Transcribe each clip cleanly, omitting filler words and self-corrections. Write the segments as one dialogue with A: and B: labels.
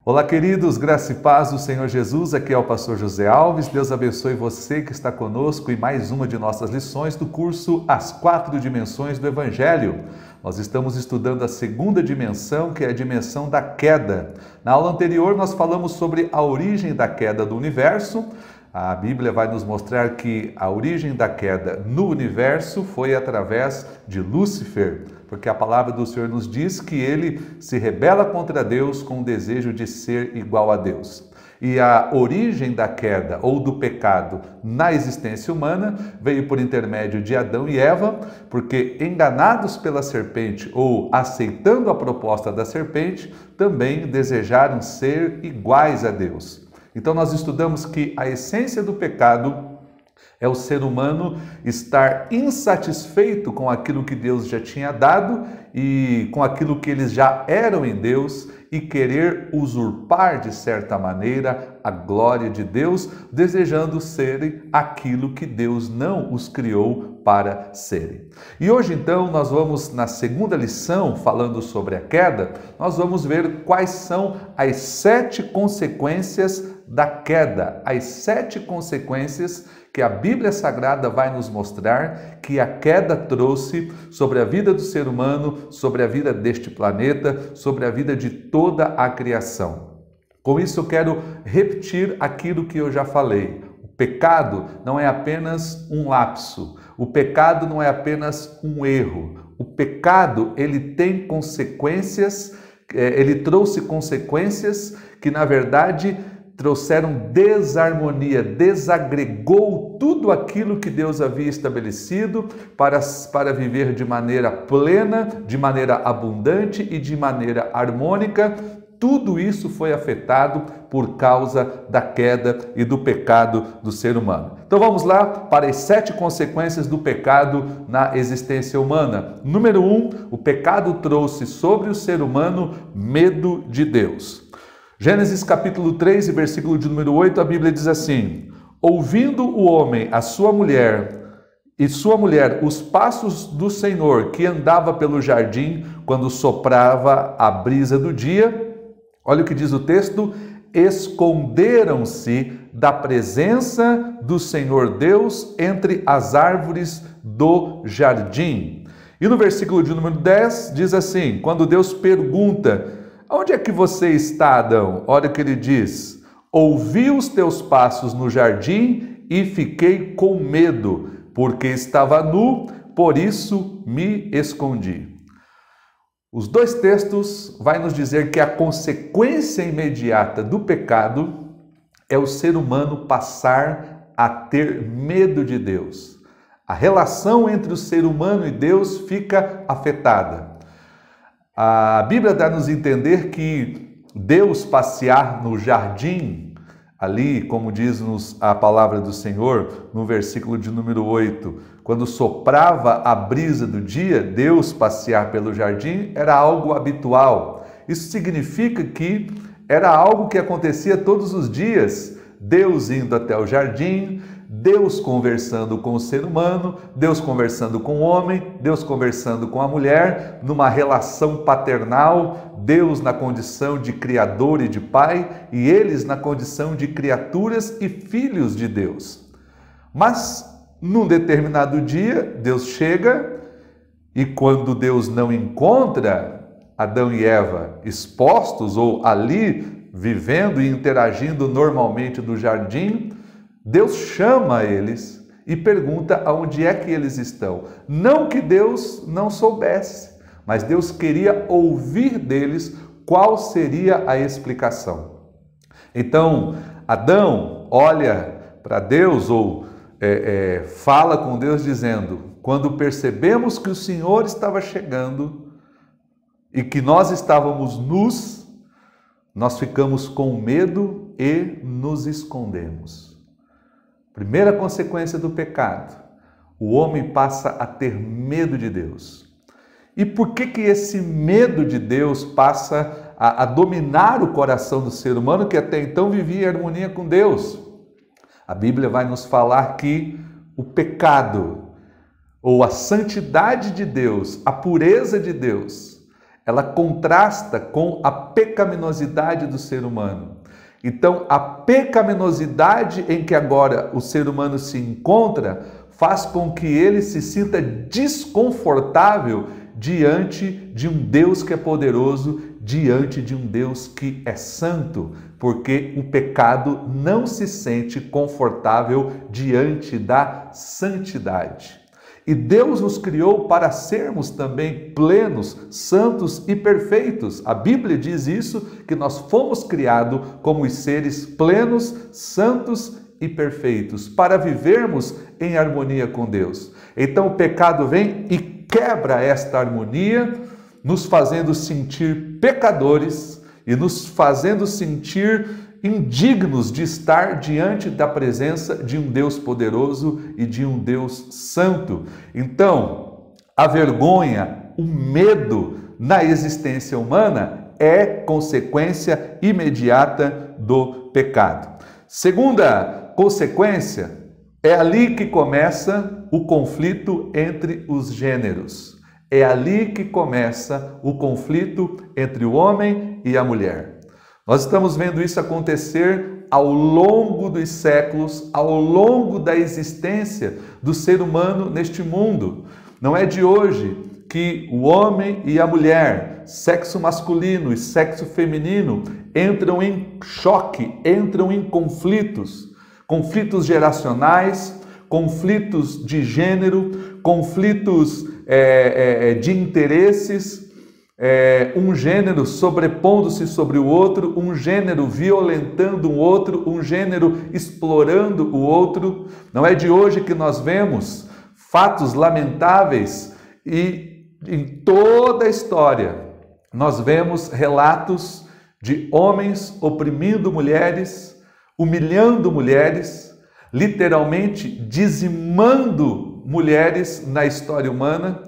A: Olá, queridos, graça e paz do Senhor Jesus, aqui é o pastor José Alves. Deus abençoe você que está conosco em mais uma de nossas lições do curso As Quatro Dimensões do Evangelho. Nós estamos estudando a segunda dimensão, que é a dimensão da queda. Na aula anterior nós falamos sobre a origem da queda do universo. A Bíblia vai nos mostrar que a origem da queda no universo foi através de Lúcifer, porque a palavra do Senhor nos diz que ele se rebela contra Deus com o desejo de ser igual a Deus. E a origem da queda ou do pecado na existência humana veio por intermédio de Adão e Eva, porque enganados pela serpente ou aceitando a proposta da serpente, também desejaram ser iguais a Deus. Então nós estudamos que a essência do pecado é o ser humano estar insatisfeito com aquilo que Deus já tinha dado e com aquilo que eles já eram em Deus e querer usurpar de certa maneira a glória de Deus, desejando serem aquilo que Deus não os criou para serem. E hoje então nós vamos na segunda lição, falando sobre a queda, nós vamos ver quais são as 7 consequências da queda, as 7 consequências que a Bíblia Sagrada vai nos mostrar que a queda trouxe sobre a vida do ser humano, sobre a vida deste planeta, sobre a vida de toda a criação. Com isso eu quero repetir aquilo que eu já falei. O pecado não é apenas um lapso, o pecado não é apenas um erro. O pecado, ele tem consequências, ele trouxe consequências que na verdade trouxeram desarmonia, desagregou tudo aquilo que Deus havia estabelecido para viver de maneira plena, de maneira abundante e de maneira harmônica. Tudo isso foi afetado por causa da queda e do pecado do ser humano. Então vamos lá para as 7 consequências do pecado na existência humana. Número 1, o pecado trouxe sobre o ser humano medo de Deus. Gênesis capítulo 3, versículo de número 8, a Bíblia diz assim: ouvindo o homem, a sua mulher os passos do Senhor que andava pelo jardim quando soprava a brisa do dia, olha o que diz o texto, esconderam-se da presença do Senhor Deus entre as árvores do jardim. E no versículo de número 10 diz assim, quando Deus pergunta: onde é que você está, Adão? Olha o que ele diz: ouvi os teus passos no jardim e fiquei com medo, porque estava nu, por isso me escondi. Os 2 textos vai nos dizer que a consequência imediata do pecado é o ser humano passar a ter medo de Deus. A relação entre o ser humano e Deus fica afetada. A Bíblia dá-nos a entender que Deus passear no jardim, ali, como diz-nos a palavra do Senhor, no versículo de número 8, quando soprava a brisa do dia, Deus passear pelo jardim era algo habitual. Isso significa que era algo que acontecia todos os dias, Deus indo até o jardim, Deus conversando com o ser humano, Deus conversando com o homem, Deus conversando com a mulher, numa relação paternal, Deus na condição de criador e de pai, e eles na condição de criaturas e filhos de Deus. Mas, num determinado dia, Deus chega e quando Deus não encontra Adão e Eva expostos ou ali vivendo e interagindo normalmente no jardim, Deus chama eles e pergunta aonde é que eles estão. Não que Deus não soubesse, mas Deus queria ouvir deles qual seria a explicação. Então, Adão olha para Deus ou fala com Deus dizendo: quando percebemos que o Senhor estava chegando e que nós estávamos nus, nós ficamos com medo e nos escondemos. Primeira consequência do pecado, o homem passa a ter medo de Deus. E por que esse medo de Deus passa a dominar o coração do ser humano que até então vivia em harmonia com Deus? A Bíblia vai nos falar que o pecado, ou a santidade de Deus, a pureza de Deus, ela contrasta com a pecaminosidade do ser humano. Então, a pecaminosidade em que agora o ser humano se encontra faz com que ele se sinta desconfortável diante de um Deus que é poderoso, diante de um Deus que é santo, porque o pecado não se sente confortável diante da santidade. E Deus nos criou para sermos também plenos, santos e perfeitos. A Bíblia diz isso, que nós fomos criados como os seres plenos, santos e perfeitos, para vivermos em harmonia com Deus. Então o pecado vem e quebra esta harmonia, nos fazendo sentir pecadores e nos fazendo sentir indignos de estar diante da presença de um Deus poderoso e de um Deus santo. Então, a vergonha, o medo na existência humana é consequência imediata do pecado. Segunda consequência, é ali que começa o conflito entre os gêneros. É ali que começa o conflito entre o homem e a mulher. Nós estamos vendo isso acontecer ao longo dos séculos, ao longo da existência do ser humano neste mundo. Não é de hoje que o homem e a mulher, sexo masculino e sexo feminino, entram em choque, entram em conflitos geracionais, conflitos de gênero, conflitos de interesses, um gênero sobrepondo-se sobre o outro, um gênero violentando o outro, um gênero explorando o outro. Não é de hoje que nós vemos fatos lamentáveis e em toda a história nós vemos relatos de homens oprimindo mulheres, humilhando mulheres, literalmente dizimando mulheres na história humana.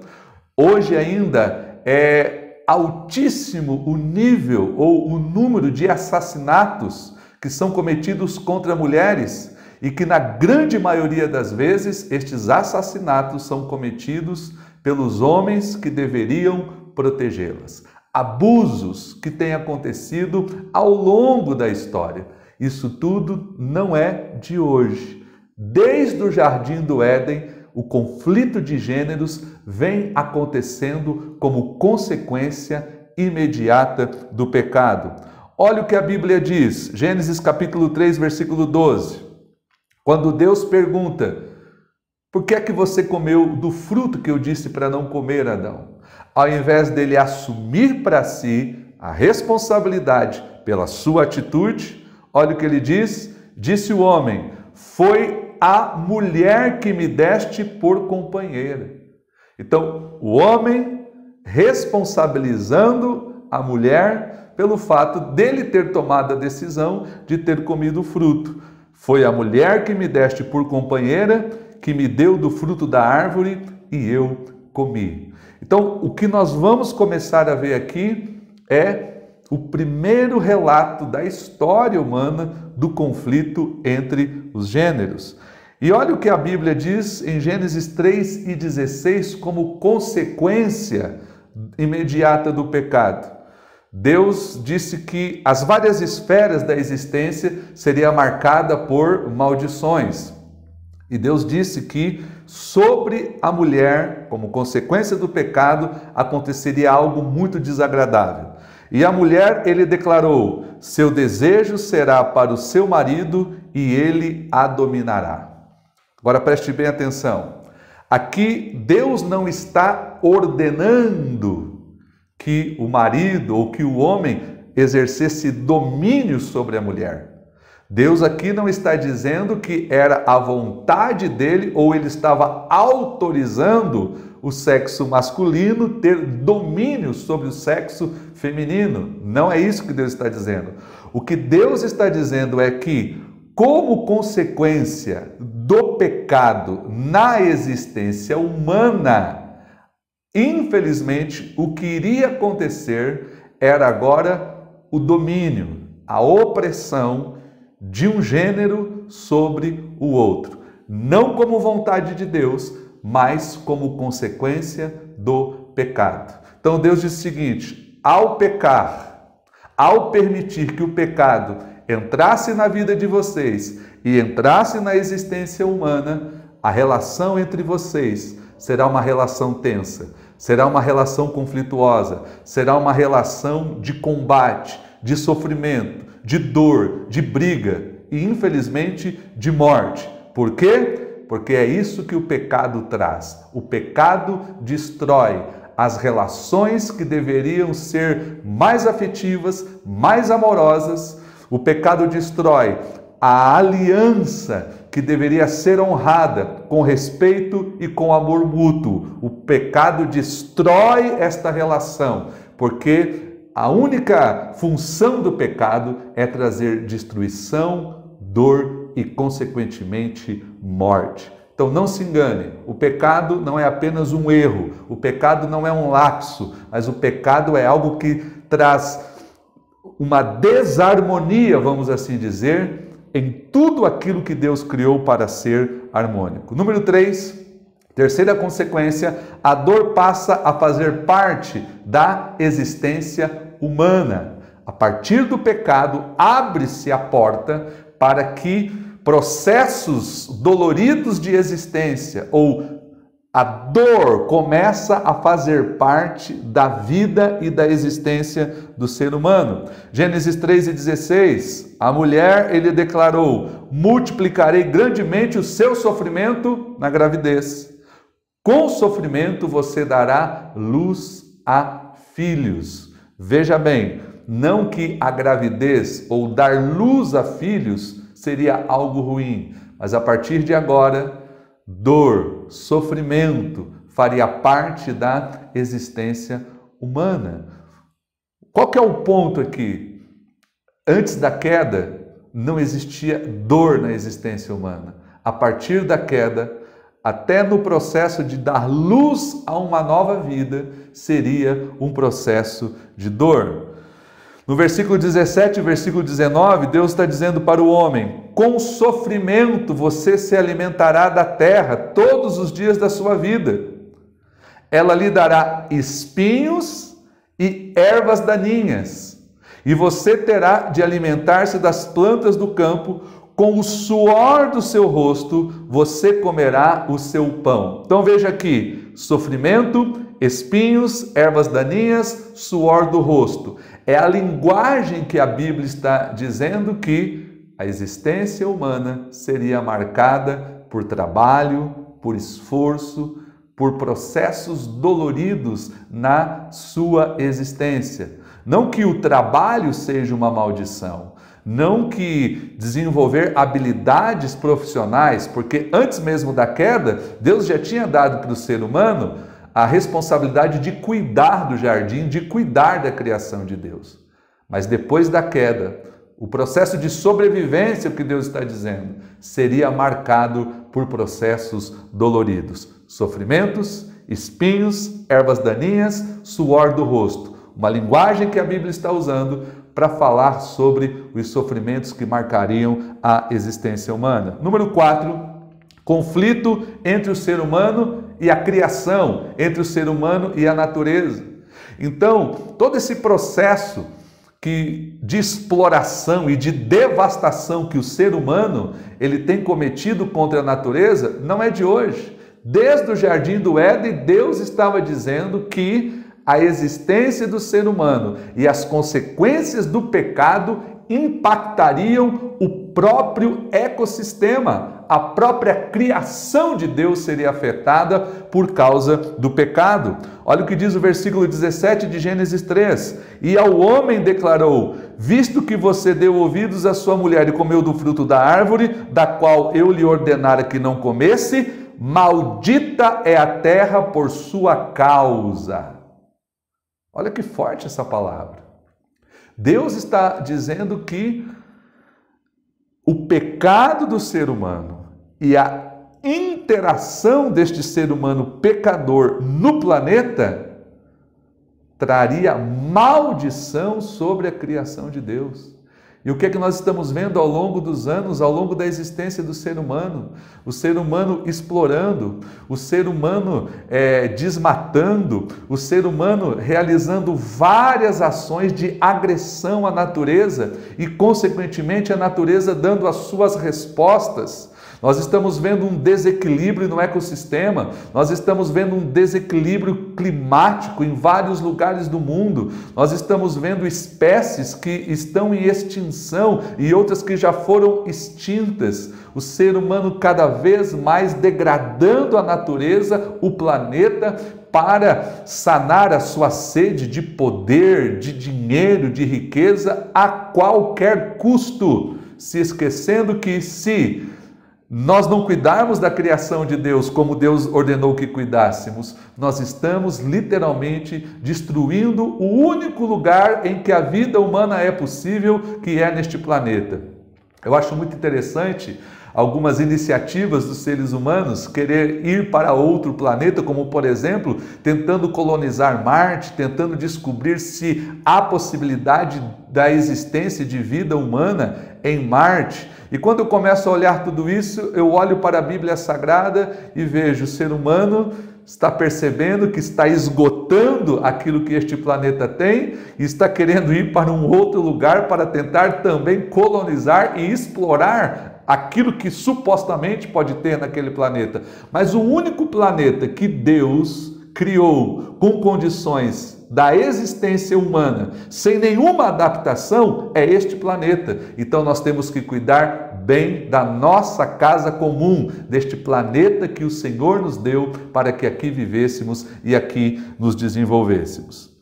A: Hoje ainda é altíssimo o nível ou o número de assassinatos que são cometidos contra mulheres e que na grande maioria das vezes estes assassinatos são cometidos pelos homens que deveriam protegê-las. Abusos que têm acontecido ao longo da história. Isso tudo não é de hoje. Desde o Jardim do Éden, o conflito de gêneros vem acontecendo como consequência imediata do pecado. Olha o que a Bíblia diz, Gênesis capítulo 3, versículo 12. Quando Deus pergunta, por que é que você comeu do fruto que eu disse para não comer, Adão? Ao invés dele assumir para si a responsabilidade pela sua atitude, olha o que ele diz, disse o homem, foi a mulher que me deste por companheira. Então, o homem responsabilizando a mulher pelo fato dele ter tomado a decisão de ter comido o fruto. Foi a mulher que me deste por companheira, que me deu do fruto da árvore e eu comi. Então, o que nós vamos começar a ver aqui é o primeiro relato da história humana do conflito entre os gêneros. E olha o que a Bíblia diz em Gênesis 3:16 como consequência imediata do pecado. Deus disse que as várias esferas da existência seria marcada por maldições. E Deus disse que sobre a mulher, como consequência do pecado, aconteceria algo muito desagradável. E a mulher, ele declarou, seu desejo será para o seu marido e ele a dominará. Agora preste bem atenção. Aqui Deus não está ordenando que o marido ou que o homem exercesse domínio sobre a mulher. Deus aqui não está dizendo que era a vontade dele ou ele estava autorizando o sexo masculino ter domínio sobre o sexo feminino. Não é isso que Deus está dizendo. O que Deus está dizendo é que, como consequência do pecado na existência humana, infelizmente, o que iria acontecer era agora o domínio, a opressão de um gênero sobre o outro. Não como vontade de Deus, mas como consequência do pecado. Então Deus diz o seguinte, ao pecar, ao permitir que o pecado entrasse na vida de vocês e entrasse na existência humana, a relação entre vocês será uma relação tensa, será uma relação conflituosa, será uma relação de combate, de sofrimento, de dor, de briga e, infelizmente, de morte. Por quê? Porque é isso que o pecado traz. O pecado destrói as relações que deveriam ser mais afetivas, mais amorosas. O pecado destrói a aliança que deveria ser honrada com respeito e com amor mútuo. O pecado destrói esta relação, porque a única função do pecado é trazer destruição, dor e, consequentemente, morte. Então não se engane, o pecado não é apenas um erro, o pecado não é um lapso, mas o pecado é algo que traz uma desarmonia, vamos assim dizer, em tudo aquilo que Deus criou para ser harmônico. Número 3, terceira consequência, a dor passa a fazer parte da existência humana. A partir do pecado, abre-se a porta para que processos doloridos de existência ou a dor começa a fazer parte da vida e da existência do ser humano. Gênesis 3:16, a mulher, ele declarou: multiplicarei grandemente o seu sofrimento na gravidez. Com sofrimento você dará luz a filhos. Veja bem, não que a gravidez ou dar luz a filhos seria algo ruim, mas a partir de agora, dor, sofrimento faria parte da existência humana. Qual que é o ponto aqui? Antes da queda, não existia dor na existência humana. A partir da queda, até no processo de dar luz a uma nova vida, seria um processo de dor. No versículo 17 e versículo 19, Deus está dizendo para o homem: com sofrimento você se alimentará da terra todos os dias da sua vida. Ela lhe dará espinhos e ervas daninhas, e você terá de alimentar-se das plantas do campo. Com o suor do seu rosto você comerá o seu pão. Então veja aqui: sofrimento, espinhos, ervas daninhas, suor do rosto. É a linguagem que a Bíblia está dizendo que a existência humana seria marcada por trabalho, por esforço, por processos doloridos na sua existência. Não que o trabalho seja uma maldição, não que desenvolver habilidades profissionais, porque antes mesmo da queda, Deus já tinha dado para o ser humano a responsabilidade de cuidar do jardim, de cuidar da criação de Deus. Mas depois da queda, o processo de sobrevivência, o que Deus está dizendo, seria marcado por processos doloridos. Sofrimentos, espinhos, ervas daninhas, suor do rosto. Uma linguagem que a Bíblia está usando para falar sobre os sofrimentos que marcariam a existência humana. Número 4, conflito entre o ser humano e a criação, entre o ser humano e a natureza. Então, todo esse processo de exploração e de devastação que o ser humano ele tem cometido contra a natureza não é de hoje. Desde o Jardim do Éden, Deus estava dizendo que a existência do ser humano e as consequências do pecado impactariam o próprio ecossistema. A própria criação de Deus seria afetada por causa do pecado. Olha o que diz o versículo 17 de Gênesis 3. E ao homem declarou: visto que você deu ouvidos à sua mulher e comeu do fruto da árvore, da qual eu lhe ordenara que não comesse, maldita é a terra por sua causa. Olha que forte essa palavra. Deus está dizendo que o pecado do ser humano e a interação deste ser humano pecador no planeta traria maldição sobre a criação de Deus. E o que é que nós estamos vendo ao longo dos anos, ao longo da existência do ser humano? O ser humano explorando, o ser humano desmatando, o ser humano realizando várias ações de agressão à natureza e, consequentemente, a natureza dando as suas respostas. Nós estamos vendo um desequilíbrio no ecossistema, nós estamos vendo um desequilíbrio climático em vários lugares do mundo, nós estamos vendo espécies que estão em extinção e outras que já foram extintas. O ser humano cada vez mais degradando a natureza, o planeta, para sanar a sua sede de poder, de dinheiro, de riqueza a qualquer custo, se esquecendo que se nós não cuidarmos da criação de Deus como Deus ordenou que cuidássemos, nós estamos literalmente destruindo o único lugar em que a vida humana é possível, que é neste planeta. Eu acho muito interessante algumas iniciativas dos seres humanos querer ir para outro planeta, como por exemplo, tentando colonizar Marte, tentando descobrir se há possibilidade da existência de vida humana em Marte. E quando eu começo a olhar tudo isso, eu olho para a Bíblia Sagrada e vejo o ser humano está percebendo que está esgotando aquilo que este planeta tem e está querendo ir para um outro lugar para tentar também colonizar e explorar aquilo que supostamente pode ter naquele planeta. Mas o único planeta que Deus criou com condições da existência humana, sem nenhuma adaptação, é este planeta. Então nós temos que cuidar bem da nossa casa comum, deste planeta que o Senhor nos deu para que aqui vivêssemos e aqui nos desenvolvêssemos.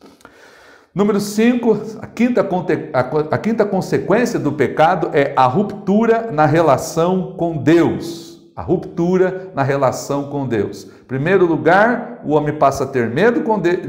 A: Número 5, a quinta consequência do pecado é a ruptura na relação com Deus. A ruptura na relação com Deus. Em primeiro lugar, o homem passa a ter medo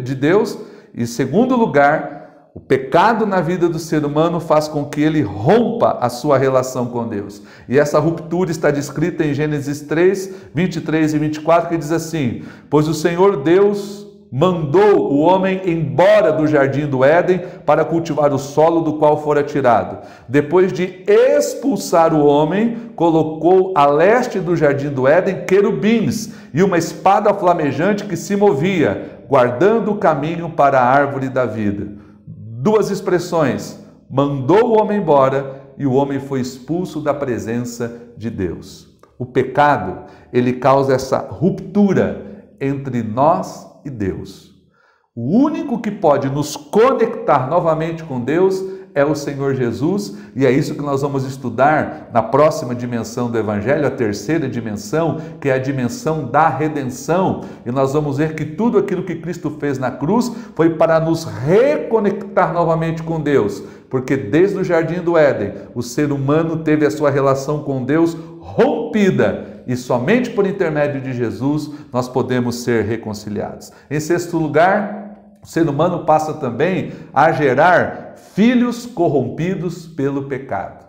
A: de Deus. E em segundo lugar, o pecado na vida do ser humano faz com que ele rompa a sua relação com Deus. E essa ruptura está descrita em Gênesis 3, 23 e 24, que diz assim: pois o Senhor Deus mandou o homem embora do jardim do Éden para cultivar o solo do qual fora tirado. Depois de expulsar o homem, colocou a leste do jardim do Éden querubins e uma espada flamejante que se movia, guardando o caminho para a árvore da vida. Duas expressões: mandou o homem embora e o homem foi expulso da presença de Deus. O pecado, ele causa essa ruptura entre nós e Deus. O único que pode nos conectar novamente com Deus é o Senhor Jesus, e é isso que nós vamos estudar na próxima dimensão do Evangelho, a terceira dimensão, que é a dimensão da redenção. E nós vamos ver que tudo aquilo que Cristo fez na cruz foi para nos reconectar novamente com Deus, porque desde o jardim do Éden, o ser humano teve a sua relação com Deus rompida, e somente por intermédio de Jesus nós podemos ser reconciliados. Em sexto lugar, o ser humano passa também a gerar filhos corrompidos pelo pecado.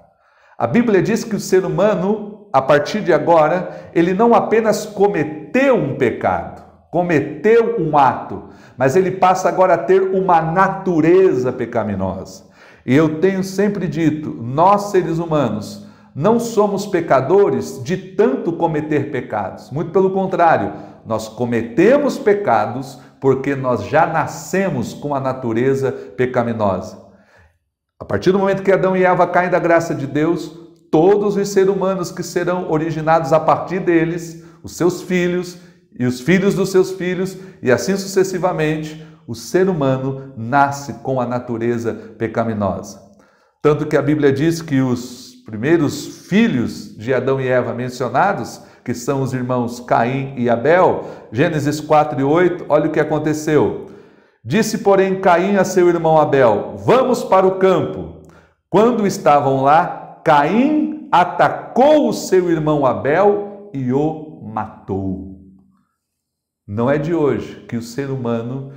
A: A Bíblia diz que o ser humano, a partir de agora, ele não apenas cometeu um pecado, cometeu um ato, mas ele passa agora a ter uma natureza pecaminosa. E eu tenho sempre dito, nós seres humanos não somos pecadores de tanto cometer pecados. Muito pelo contrário, nós cometemos pecados porque nós já nascemos com a natureza pecaminosa. A partir do momento que Adão e Eva caem da graça de Deus, todos os seres humanos que serão originados a partir deles, os seus filhos e os filhos dos seus filhos, e assim sucessivamente, o ser humano nasce com a natureza pecaminosa. Tanto que a Bíblia diz que os primeiros filhos de Adão e Eva mencionados, que são os irmãos Caim e Abel, Gênesis 4 e 8, olha o que aconteceu. Disse, porém, Caim a seu irmão Abel: vamos para o campo. Quando estavam lá, Caim atacou o seu irmão Abel e o matou. Não é de hoje que o ser humano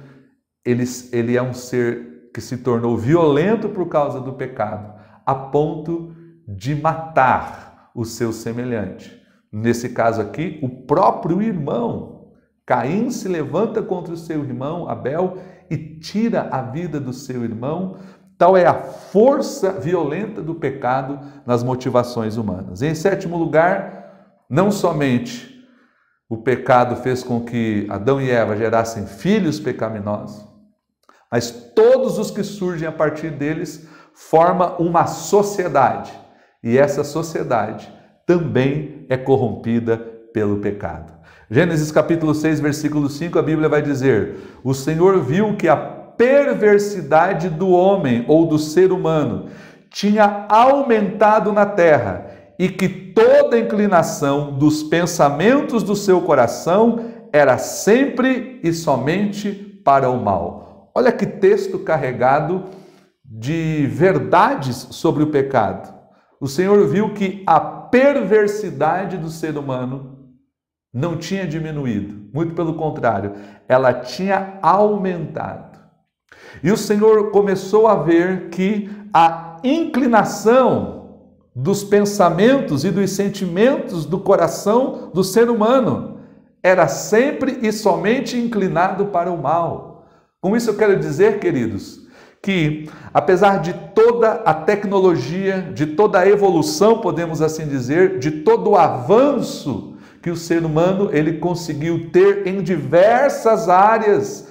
A: ele é um ser que se tornou violento por causa do pecado, a ponto de matar o seu semelhante. Nesse caso aqui, o próprio irmão. Caim se levanta contra o seu irmão Abel e tira a vida do seu irmão, Tal é a força violenta do pecado nas motivações humanas. E em sétimo lugar, não somente o pecado fez com que Adão e Eva gerassem filhos pecaminosos, mas todos os que surgem a partir deles formam uma sociedade. E essa sociedade também é corrompida pelo pecado. Gênesis capítulo 6, versículo 5, a Bíblia vai dizer: o Senhor viu que a perversidade do homem ou do ser humano tinha aumentado na terra e que toda inclinação dos pensamentos do seu coração era sempre e somente para o mal. Olha que texto carregado de verdades sobre o pecado. O Senhor viu que a perversidade do ser humano não tinha diminuído, muito pelo contrário, ela tinha aumentado. E o Senhor começou a ver que a inclinação dos pensamentos e dos sentimentos do coração do ser humano era sempre e somente inclinado para o mal. Com isso eu quero dizer, queridos, que apesar de toda a tecnologia, de toda a evolução, podemos assim dizer, de todo o avanço que o ser humano ele conseguiu ter em diversas áreas,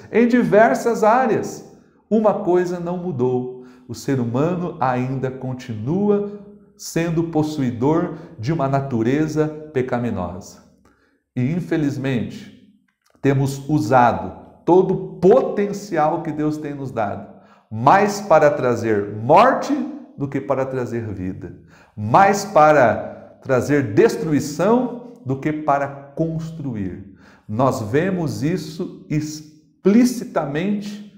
A: uma coisa não mudou. O ser humano ainda continua sendo possuidor de uma natureza pecaminosa. E infelizmente, temos usado todo o potencial que Deus tem nos dado, mais para trazer morte do que para trazer vida, mais para trazer destruição do que para construir. Nós vemos isso explicitamente,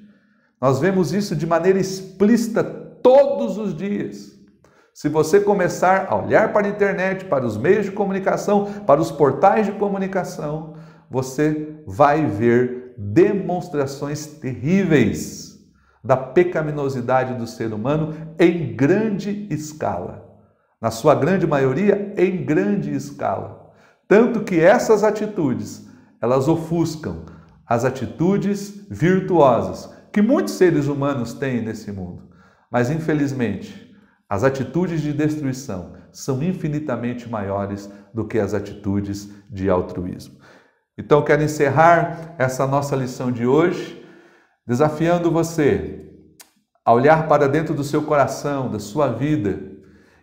A: nós vemos isso de maneira explícita todos os dias. Se você começar a olhar para a internet, para os meios de comunicação, para os portais de comunicação, você vai ver demonstrações terríveis da pecaminosidade do ser humano em grande escala. Na sua grande maioria, em grande escala. Tanto que essas atitudes, elas ofuscam as atitudes virtuosas que muitos seres humanos têm nesse mundo. Mas, infelizmente, as atitudes de destruição são infinitamente maiores do que as atitudes de altruísmo. Então, eu quero encerrar essa nossa lição de hoje desafiando você a olhar para dentro do seu coração, da sua vida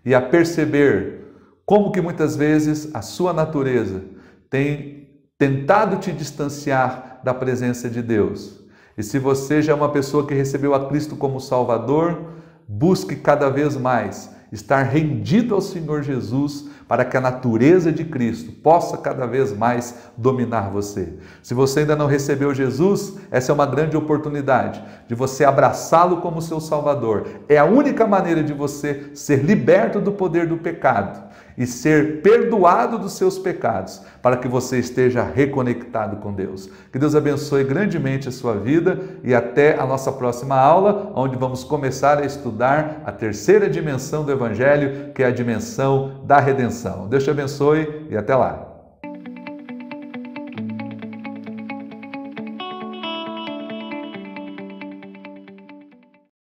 A: e a perceber como que muitas vezes a sua natureza tem tentado te distanciar da presença de Deus. E se você já é uma pessoa que recebeu a Cristo como Salvador, busque cada vez mais estar rendido ao Senhor Jesus para que a natureza de Cristo possa cada vez mais dominar você. Se você ainda não recebeu Jesus, essa é uma grande oportunidade de você abraçá-lo como seu Salvador. É a única maneira de você ser liberto do poder do pecado e ser perdoado dos seus pecados, para que você esteja reconectado com Deus. Que Deus abençoe grandemente a sua vida e até a nossa próxima aula, onde vamos começar a estudar a terceira dimensão do Evangelho, que é a dimensão da redenção. Deus te abençoe e até lá.